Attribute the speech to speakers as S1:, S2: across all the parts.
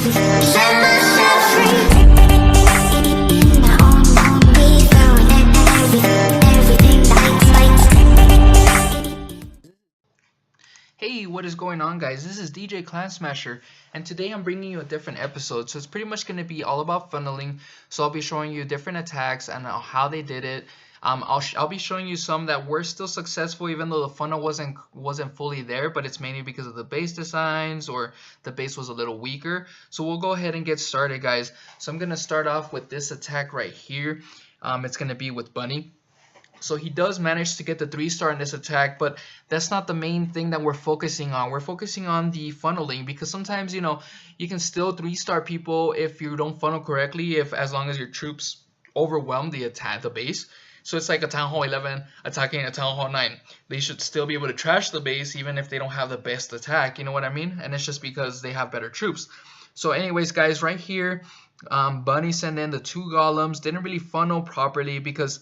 S1: Set myself free. Now on me, throwing everything lights.
S2: Hey, what is going on, guys? This is DJ Clan Smasher, and today I'm bringing you a different episode. So it's pretty much going to be all about funneling. So I'll be showing you different attacks and how they did it. I'll be showing you some that were still successful even though the funnel wasn't fully there, but it's mainly because of the base designs or the base was a little weaker. So we'll go ahead and get started, guys. So I'm going to start off with this attack right here. It's going to be with Bunny. So he does manage to get the 3-star in this attack, but that's not the main thing that we're focusing on. We're focusing on the funneling because sometimes, you know, you can still 3-star people if you don't funnel correctly, as long as your troops overwhelm the base. So it's like a Town Hall 11 attacking a Town Hall 9. They should still be able to trash the base even if they don't have the best attack, you know what I mean? And it's just because they have better troops. So anyways, guys, right here, Bunny sent in the 2 golems. Didn't really funnel properly because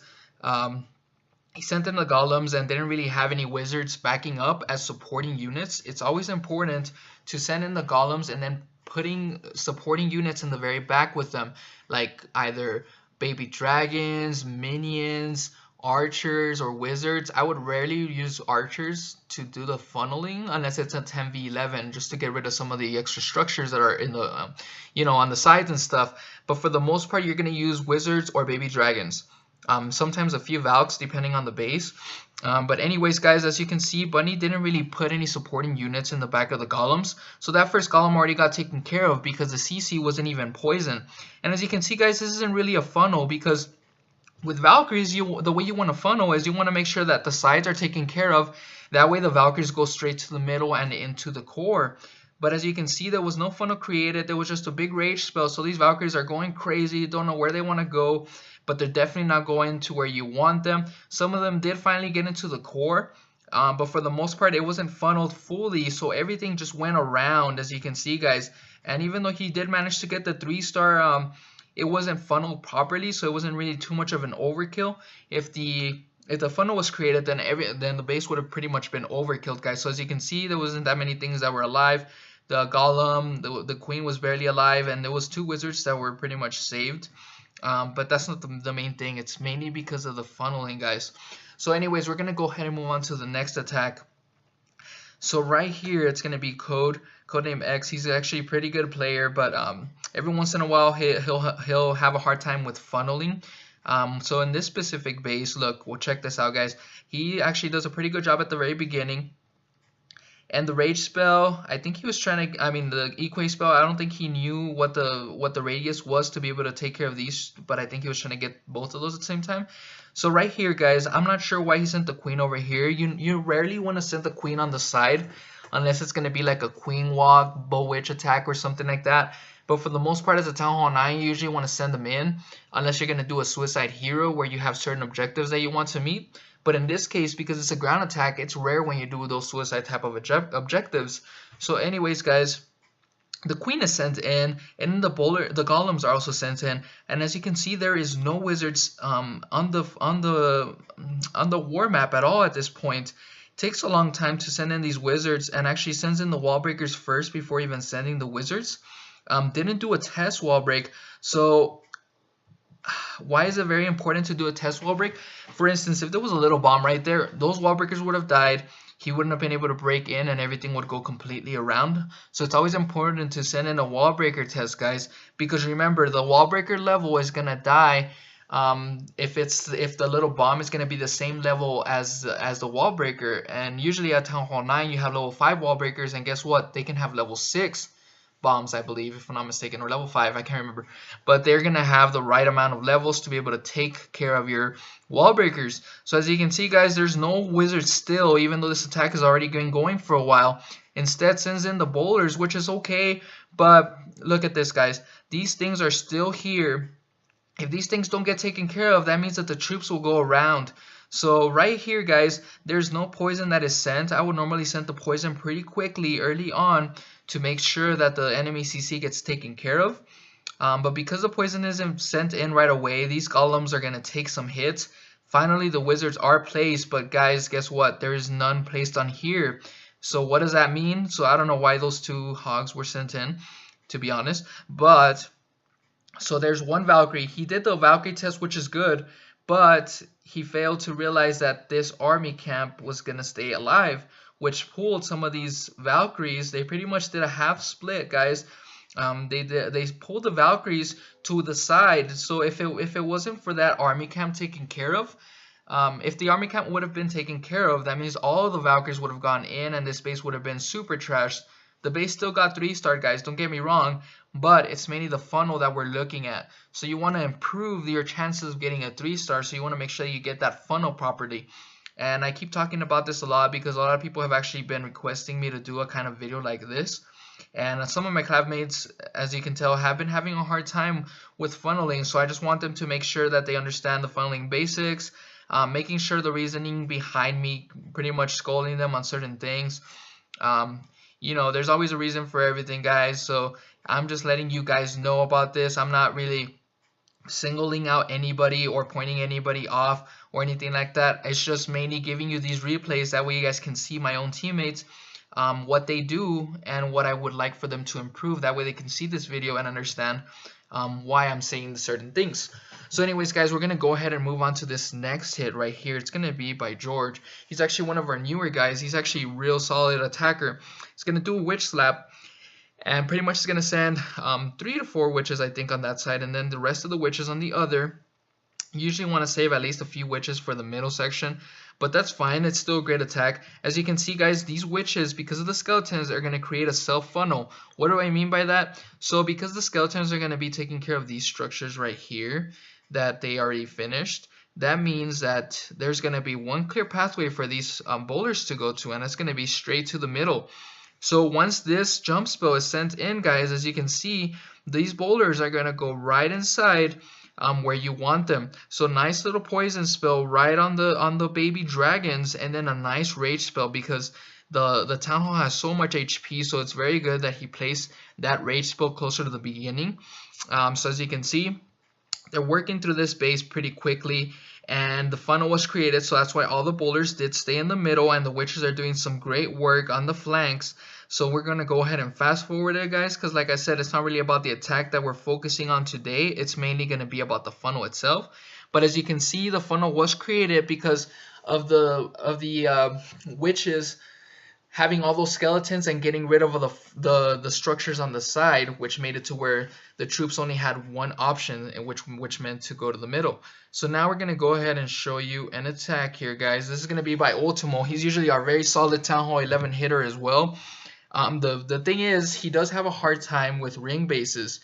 S2: he sent in the golems and didn't really have any wizards backing up as supporting units. It's always important to send in the golems and then putting supporting units in the very back with them, like either baby dragons, minions, archers, or wizards. I would rarely use archers to do the funneling unless it's a 10v11 just to get rid of some of the extra structures that are in the you know, on the sides and stuff. But for the most part, you're going to use wizards or baby dragons. Sometimes a few Valks depending on the base. But anyways, guys, as you can see, Bunny didn't really put any supporting units in the back of the golems. So that first golem already got taken care of because the CC wasn't even poisoned. And as you can see, guys, this isn't really a funnel because with Valkyries, the way you want to funnel is you want to make sure that the sides are taken care of. That way the Valkyries go straight to the middle and into the core. But as you can see, there was no funnel created. There was just a big rage spell. So these Valkyries are going crazy, don't know where they want to go, but they're definitely not going to where you want them. Some of them did finally get into the core, but for the most part, it wasn't funneled fully. So everything just went around, as you can see, guys. And even though he did manage to get the 3-star, it wasn't funneled properly, so it wasn't really too much of an overkill. If the funnel was created, then the base would have pretty much been overkilled, guys. So as you can see, there wasn't that many things that were alive. The golem, the queen was barely alive, and there was 2 wizards that were pretty much saved. But that's not the main thing. It's mainly because of the funneling, guys. So anyways, we're going to go ahead and move on to the next attack. So right here, it's going to be Codename X. He's actually a pretty good player, but every once in a while, he'll have a hard time with funneling. So in this specific base, look, we'll check this out, guys. He actually does a pretty good job at the very beginning. And the rage spell, I think he was trying to, the equate spell, I don't think he knew what the radius was to be able to take care of these, but I think he was trying to get both of those at the same time. So right here, guys, I'm not sure why he sent the queen over here. You rarely want to send the queen on the side unless it's going to be like a queen walk, bow witch attack or something like that. But for the most part, as a Town Hall 9, you usually want to send them in unless you're going to do a suicide hero where you have certain objectives that you want to meet. But in this case, because it's a ground attack, it's rare when you do those suicide type of objectives. So anyways, guys, the queen is sent in, and the golems are also sent in. And as you can see, there is no wizards on the war map at all at this point. It takes a long time to send in these wizards, and actually sends in the wall breakers first before even sending the wizards. Didn't do a test wall break, so why is it very important to do a test wall break? For instance, if there was a little bomb right there, those wall breakers would have died. He wouldn't have been able to break in and everything would go completely around. So it's always important to send in a wall breaker test, guys, because remember, the wall breaker level is going to die if the little bomb is going to be the same level as the wall breaker. And usually at Town Hall 9, you have level 5 wall breakers, and guess what? They can have level 6 bombs, I believe, if I'm not mistaken, or level 5, I can't remember. But they're going to have the right amount of levels to be able to take care of your wall breakers. So as you can see, guys, there's no wizard still, even though this attack has already been going for a while. Instead, sends in the bowlers, which is okay, but look at this, guys. These things are still here. If these things don't get taken care of, that means that the troops will go around. So right here, guys, there's no poison that is sent. I would normally send the poison pretty quickly early on to make sure that the enemy CC gets taken care of. But because the poison isn't sent in right away, these golems are going to take some hits. Finally, the wizards are placed, but guys, guess what? There is none placed on here. So what does that mean? So I don't know why those 2 hogs were sent in. to be honest. But so there's one Valkyrie. He did the Valkyrie test, which is good, but he failed to realize that this army camp was gonna stay alive, which pulled some of these Valkyries. They pretty much did a half split, guys. They pulled the Valkyries to the side. So if it wasn't for that army camp taken care of, if the army camp would have been taken care of, that means all the Valkyries would have gone in, and this base would have been super trashed. The base still got 3-star, guys, don't get me wrong, but it's mainly the funnel that we're looking at. So you want to improve your chances of getting a 3-star, so you want to make sure you get that funnel properly. And I keep talking about this a lot because a lot of people have actually been requesting me to do a kind of video like this. And some of my classmates, as you can tell, have been having a hard time with funneling, so I just want them to make sure that they understand the funneling basics, making sure the reasoning behind me pretty much scolding them on certain things. You know, there's always a reason for everything, guys, so I'm just letting you guys know about this. I'm not really singling out anybody or pointing anybody off or anything like that. It's just mainly giving you these replays, that way you guys can see my own teammates, what they do and what I would like for them to improve. That way they can see this video and understand why I'm saying certain things. So anyways, guys, we're going to go ahead and move on to this next hit right here. It's going to be by George. He's actually one of our newer guys. He's actually a real solid attacker. He's going to do a witch slap, and pretty much is going to send 3 to 4 witches, I think, on that side, and then the rest of the witches on the other. You usually want to save at least a few witches for the middle section, but that's fine. It's still a great attack. As you can see, guys, these witches, because of the skeletons, are going to create a self funnel. What do I mean by that? So because the skeletons are going to be taking care of these structures right here that they already finished, that means that there's going to be one clear pathway for these boulders to go to, and it's going to be straight to the middle. So once this jump spell is sent in, guys, as you can see, these boulders are going to go right inside where you want them. So nice little poison spell right on the baby dragons, and then a nice rage spell, because the town hall has so much HP, so it's very good that he placed that rage spell closer to the beginning. So as you can see, they're working through this base pretty quickly, and the funnel was created, so that's why all the boulders did stay in the middle, and the witches are doing some great work on the flanks. So we're going to go ahead and fast forward it, guys, because like I said, it's not really about the attack that we're focusing on today. It's mainly going to be about the funnel itself. But as you can see, the funnel was created because of the witches having all those skeletons and getting rid of the structures on the side, which made it to where the troops only had one option, which meant to go to the middle. So now we're going to go ahead and show you an attack here, guys. This is going to be by Ultimo. He's usually our very solid Town Hall 11 hitter as well. The thing is, he does have a hard time with ring bases.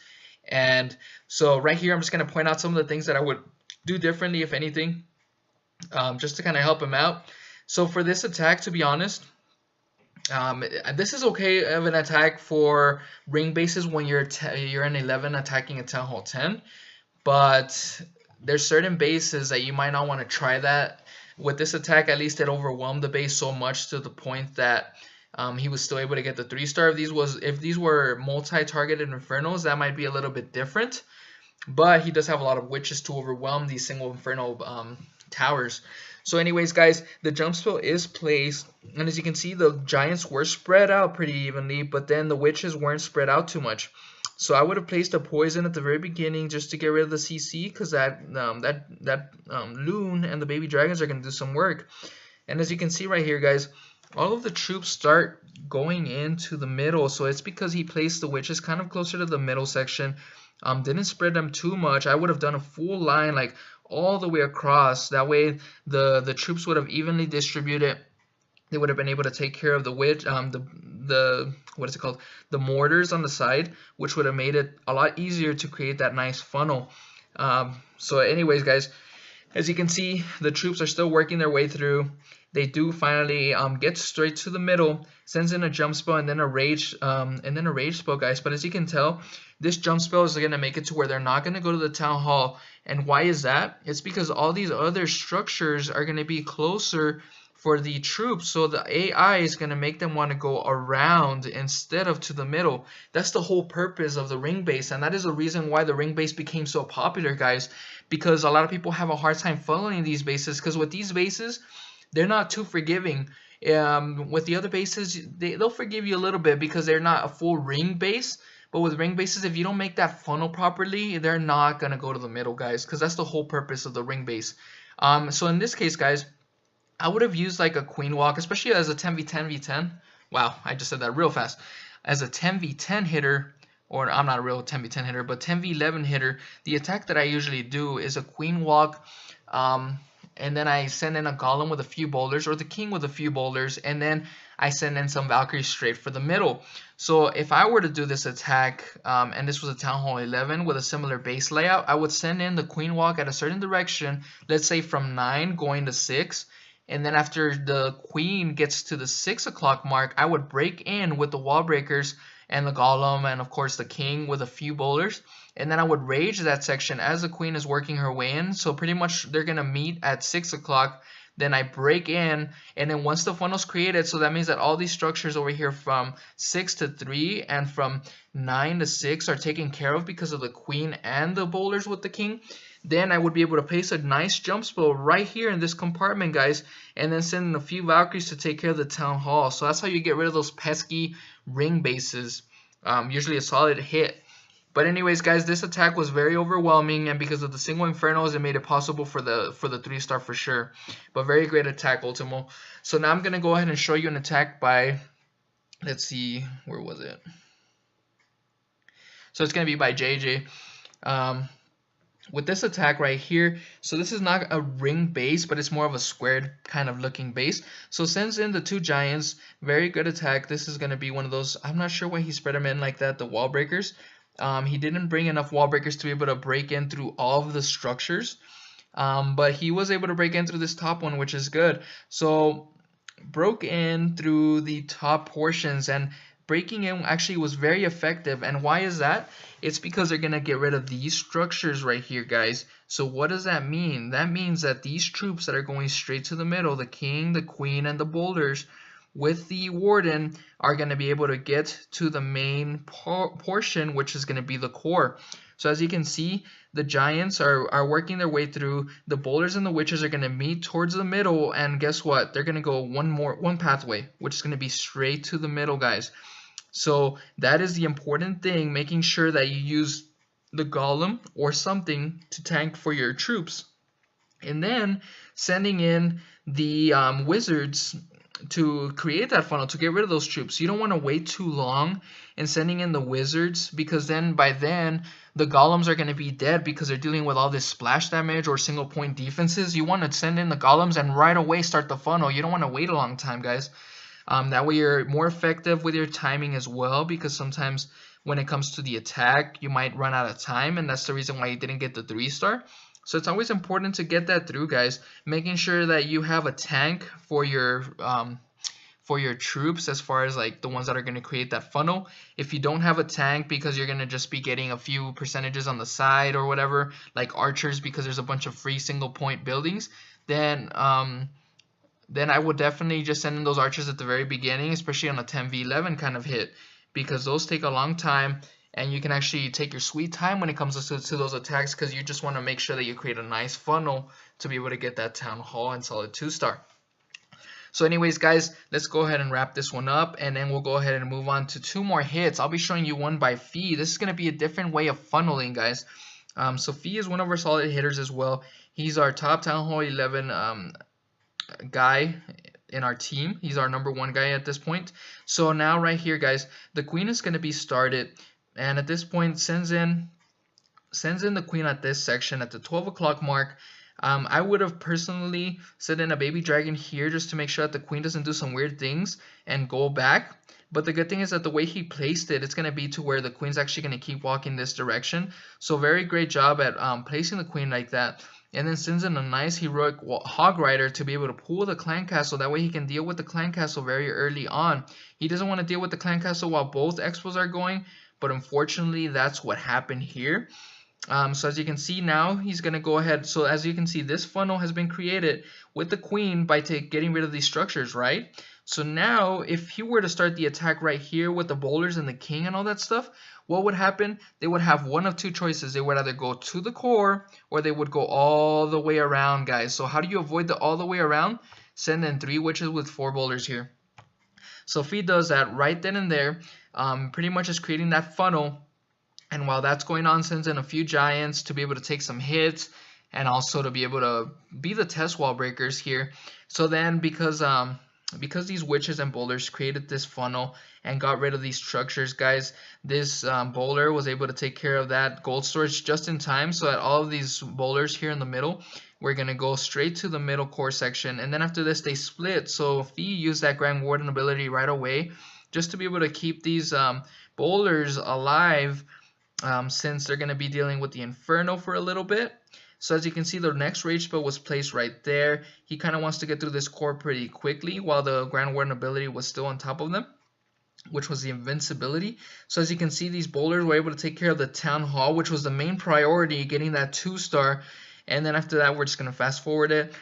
S2: And so right here, I'm just going to point out some of the things that I would do differently, if anything, just to kind of help him out. So for this attack, to be honest, this is okay of an attack for ring bases when you're in 11 attacking a Town Hall 10, but there's certain bases that you might not want to try that. With this attack, at least it overwhelmed the base so much to the point that he was still able to get the 3-star. If these were multi-targeted Infernos, that might be a little bit different, but he does have a lot of witches to overwhelm these single Inferno towers. So anyways, guys, the jump spell is placed, and as you can see, the giants were spread out pretty evenly, but then the witches weren't spread out too much. So I would have placed a poison at the very beginning just to get rid of the CC, because that loon and the baby dragons are going to do some work. And as you can see right here, guys, all of the troops start going into the middle, so it's because he placed the witches kind of closer to the middle section. Didn't spread them too much. I would have done a full line, like all the way across. That way the troops would have evenly distributed. They would have been able to take care of the witch, what is it called, the mortars on the side, which would have made it a lot easier to create that nice funnel. So anyways, guys, as you can see, the troops are still working their way through. They do finally get straight to the middle, sends in a jump spell and then a rage spell, guys. But as you can tell, this jump spell is going to make it to where they're not going to go to the town hall. And why is that? It's because all these other structures are going to be closer for the troops, so the AI is going to make them want to go around instead of to the middle. That's the whole purpose of the ring base, and that is the reason why the ring base became so popular, guys, because a lot of people have a hard time following these bases, because with these bases, they're not too forgiving. With the other bases, they'll forgive you a little bit because they're not a full ring base, But with ring bases, if you don't make that funnel properly, they're not gonna go to the middle, guys, because that's the whole purpose of the ring base. So in this case, guys, I would have used like a queen walk, especially as a 10v10v10. Wow, I just said that real fast. As a 10v10 hitter, or I'm not a real 10v10 hitter, but 10v11 hitter, the attack that I usually do is a queen walk, and then I send in a golem with a few boulders, or the king with a few boulders, and then I send in some Valkyries straight for the middle. So if I were to do this attack, and this was a Town Hall 11 with a similar base layout, I would send in the queen walk at a certain direction, let's say from 9 going to 6, and then after the queen gets to the 6 o'clock mark, I would break in with the wall breakers and the golem, and of course the king with a few boulders, and then I would rage that section as the queen is working her way in. So pretty much they're gonna meet at 6 o'clock. Then I break in, and then once the funnel's created, so that means that all these structures over here from 6 to 3 and from 9 to 6 are taken care of because of the queen and the boulders with the king. Then I would be able to place a nice jump spell right here in this compartment, guys, and then send in a few Valkyries to take care of the Town Hall. So that's how you get rid of those pesky ring bases. Usually a solid hit. But anyways, guys, this attack was very overwhelming, and because of the single Infernos, it made it possible for the 3-star for sure. But very great attack, Ultimo. So now I'm going to go ahead and show you an attack by, let's see, where was it? So it's going to be by JJ. With this attack right here, so this is not a ring base, but it's more of a squared kind of looking base. So sends in the 2 giants, very good attack. This is going to be one of those, I'm not sure why he spread them in like that, the wall breakers. He didn't bring enough wall breakers to be able to break in through all of the structures, but he was able to break in through this top one, which is good. So broke in through the top portions, and breaking in actually was very effective. And why is that? It's because they're going to get rid of these structures right here, guys. So what does that mean? That means that these troops that are going straight to the middle, the king, the queen, and the boulders with the warden, are going to be able to get to the main portion, which is going to be the core. So as you can see, the giants are working their way through. The boulders and the witches are going to meet towards the middle, and guess what? They're going to go one pathway, which is going to be straight to the middle, guys. So that is the important thing, making sure that you use the golem or something to tank for your troops, and then sending in the wizards to create that funnel to get rid of those troops. You don't want to wait too long in sending in the wizards, because then by then the golems are going to be dead because they're dealing with all this splash damage or single point defenses. You want to send in the golems and right away start the funnel. You don't want to wait a long time, guys. That way you're more effective with your timing as well, because sometimes when it comes to the attack, you might run out of time, and that's the reason why you didn't get the 3-star. So it's always important to get that through, guys. Making sure that you have a tank for your troops, as far as like the ones that are going to create that funnel. If you don't have a tank, because you're going to just be getting a few percentages on the side or whatever, like archers, because there's a bunch of free single point buildings, then I would definitely just send in those archers at the very beginning, especially on a 10v11 kind of hit, because those take a long time, and you can actually take your sweet time when it comes to those attacks, because you just want to make sure that you create a nice funnel to be able to get that Town Hall and solid 2-star. So anyways, guys, let's go ahead and wrap this one up, and then we'll go ahead and move on to 2 more hits. I'll be showing you one by Fee. This is going to be a different way of funneling, guys. So Fee is one of our solid hitters as well. He's our top Town Hall 11 guy in our team. He's our #1 guy at this point. So now right here, guys, the queen is going to be started, and at this point sends in the queen at this section at the 12 o'clock mark. I would have personally sent in a baby dragon here just to make sure that the queen doesn't do some weird things and go back. But the good thing is that the way he placed it, it's going to be to where the queen's actually going to keep walking this direction. So very great job at placing the queen like that. And then sends in a nice heroic hog rider to be able to pull the clan castle. That way he can deal with the clan castle very early on. He doesn't want to deal with the clan castle while both expos are going, but unfortunately that's what happened here. So as you can see now, he's going to go ahead. So as you can see, this funnel has been created with the queen by getting rid of these structures, right? So now if he were to start the attack right here with the boulders and the king and all that stuff, what would happen? They would have one of 2 choices. They would either go to the core or they would go all the way around, guys. So how do you avoid the all the way around? Send in 3 witches with 4 boulders here. So Fee does that right then and there, pretty much is creating that funnel. And while that's going on, sends in a few giants to be able to take some hits and also to be able to be the test wall breakers here. So then because these witches and boulders created this funnel and got rid of these structures, guys, this boulder was able to take care of that gold storage just in time. So at all of these boulders here in the middle, we're going to go straight to the middle core section. And then after this, they split. So Fee used that Grand Warden ability right away just to be able to keep these boulders alive, since they're going to be dealing with the Inferno for a little bit. So as you can see, the next rage spell was placed right there. He kind of wants to get through this core pretty quickly while the Grand Warden ability was still on top of them, which was the invincibility. So as you can see, these boulders were able to take care of the Town Hall, which was the main priority, getting that 2-star. And then after that, we're just going to fast forward it.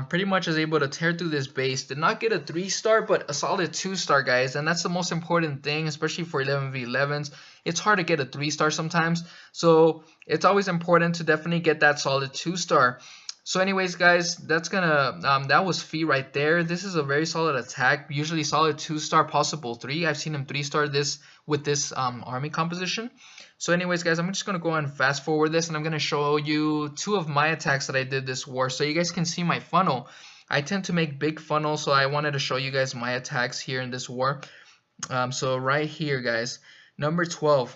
S2: Pretty much is able to tear through this base. Did not get a 3-star, but a solid 2-star, guys. And that's the most important thing, especially for 11v11s. It's hard to get a 3-star sometimes. So it's always important to definitely get that solid 2-star. So anyways, guys, that's gonna that was Fee right there. This is a very solid attack, usually solid 2-star, possible 3. I've seen him 3-star this with this army composition. So anyways, guys, I'm just gonna go and fast forward this, and I'm gonna show you 2 of my attacks that I did this war, so you guys can see my funnel. I tend to make big funnels, so I wanted to show you guys my attacks here in this war. So right here, guys, number 12.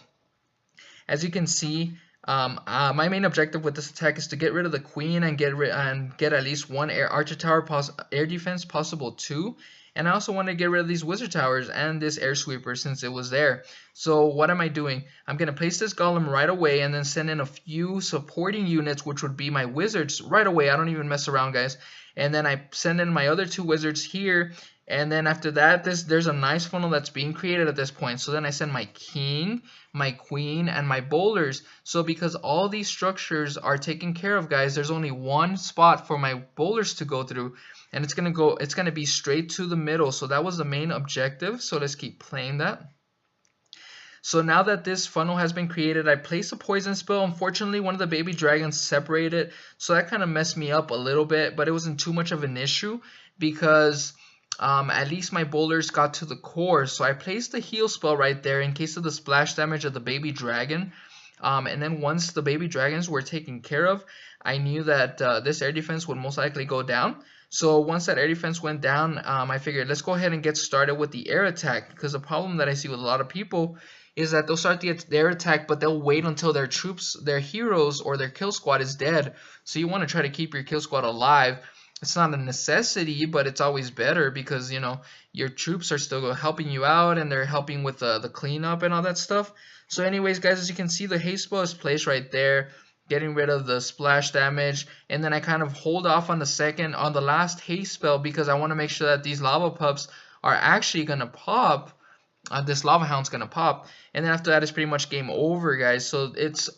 S2: As you can see, my main objective with this attack is to get rid of the queen and get at least 1 archer tower, air defense, possible 2. And I also want to get rid of these wizard towers and this air sweeper since it was there. So what am I doing? I'm going to place this golem right away and then send in a few supporting units, which would be my wizards right away. I don't even mess around, guys. And then I send in my other 2 wizards here. And then after that, there's a nice funnel that's being created at this point. So then I send my king, my queen, and my boulders. So because all these structures are taken care of, guys, there's only 1 spot for my boulders to go through. And it's gonna be straight to the middle. So that was the main objective. So let's keep playing that. So now that this funnel has been created, I placed a poison spell. Unfortunately, one of the baby dragons separated. So that kind of messed me up a little bit, but it wasn't too much of an issue because at least my boulders got to the core. So I placed a heal spell right there in case of the splash damage of the baby dragon. And then once the baby dragons were taken care of, I knew that this air defense would most likely go down. So once that air defense went down, I figured let's go ahead and get started with the air attack, because the problem that I see with a lot of people is that they'll start the air attack, but they'll wait until their troops, their heroes, or their kill squad is dead. So you want to try to keep your kill squad alive. It's not a necessity, but it's always better because, you know, your troops are still helping you out and they're helping with the cleanup and all that stuff. So anyways, guys, as you can see, the haste spell is placed right there, getting rid of the splash damage. And then I kind of hold off on the last haste spell because I want to make sure that these lava pups are actually going to pop. This lava hound's gonna pop, and then after that it's pretty much game over, guys. So it's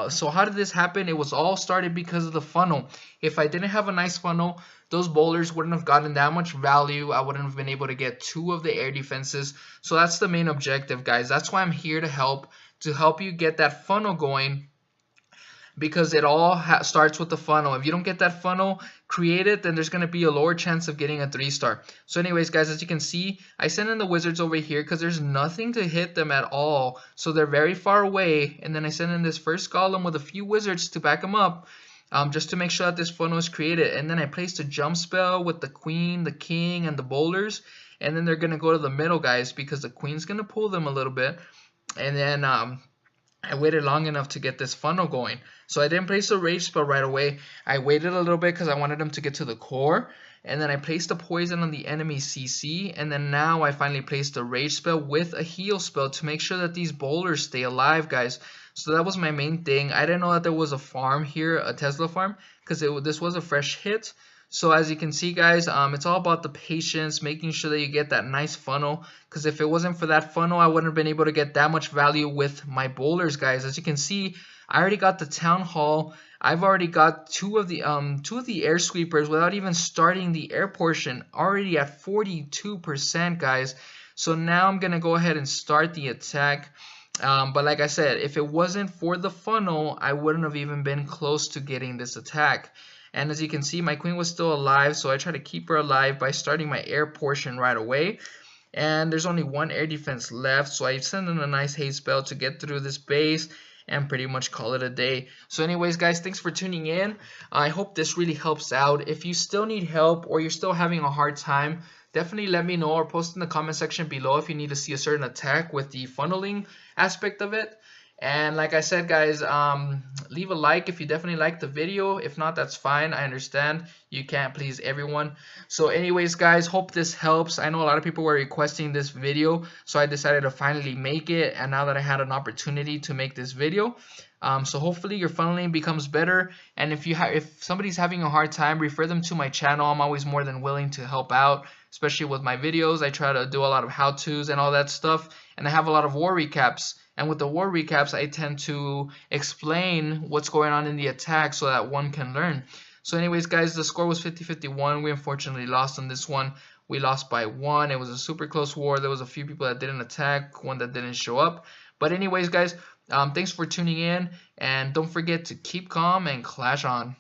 S2: so how did this happen? It was all started because of the funnel. If I didn't have a nice funnel, those boulders wouldn't have gotten that much value. I wouldn't have been able to get 2 of the air defenses. So that's the main objective, guys. That's why I'm here to help you get that funnel going, because it all starts with the funnel. If you don't get that funnel created, then there's going to be a lower chance of getting a 3-star. So anyways, guys, as you can see, I sent in the wizards over here because there's nothing to hit them at all. So they're very far away. And then I sent in this first golem with a few wizards to back them up, just to make sure that this funnel is created. And then I placed a jump spell with the queen, the king, and the boulders. And then they're going to go to the middle, guys, because the queen's going to pull them a little bit. And then I waited long enough to get this funnel going. So I didn't place a rage spell right away. I waited a little bit because I wanted them to get to the core. And then I placed a poison on the enemy CC. And then now I finally placed a rage spell with a heal spell to make sure that these boulders stay alive, guys. So that was my main thing. I didn't know that there was a farm here, a Tesla farm, because this was a fresh hit. So as you can see, guys, it's all about the patience, making sure that you get that nice funnel. Because if it wasn't for that funnel, I wouldn't have been able to get that much value with my boulders, guys. As you can see, I already got the town hall. I've already got two of the air sweepers without even starting the air portion, already at 42%, guys. So now I'm gonna go ahead and start the attack. But like I said, if it wasn't for the funnel, I wouldn't have even been close to getting this attack. And as you can see, my queen was still alive, so I tried to keep her alive by starting my air portion right away. and there's only one air defense left, so I send in a nice hate spell to get through this base and pretty much call it a day. So anyways guys, thanks for tuning in. I hope this really helps out. If you still need help or you're still having a hard time, definitely let me know or post in the comment section below if you need to see a certain attack with the funneling aspect of it. And like I said guys, leave a like if you definitely liked the video. If not, that's fine. I understand you can't please everyone. So anyways guys, hope this helps. I know a lot of people were requesting this video, so I decided to finally make it, and now that I had an opportunity to make this video, so hopefully your funneling becomes better. And if somebody's having a hard time, refer them to my channel. I'm always more than willing to help out, especially with my videos. I try to do a lot of how-tos and all that stuff, and I have a lot of war recaps. And with the war recaps, I tend to explain what's going on in the attack so that one can learn. So anyways guys, the score was 50-51. We unfortunately lost on this one. We lost by 1. It was a super close war. There was a few people that didn't attack, one that didn't show up. But anyways guys, thanks for tuning in, and don't forget to keep calm and clash on.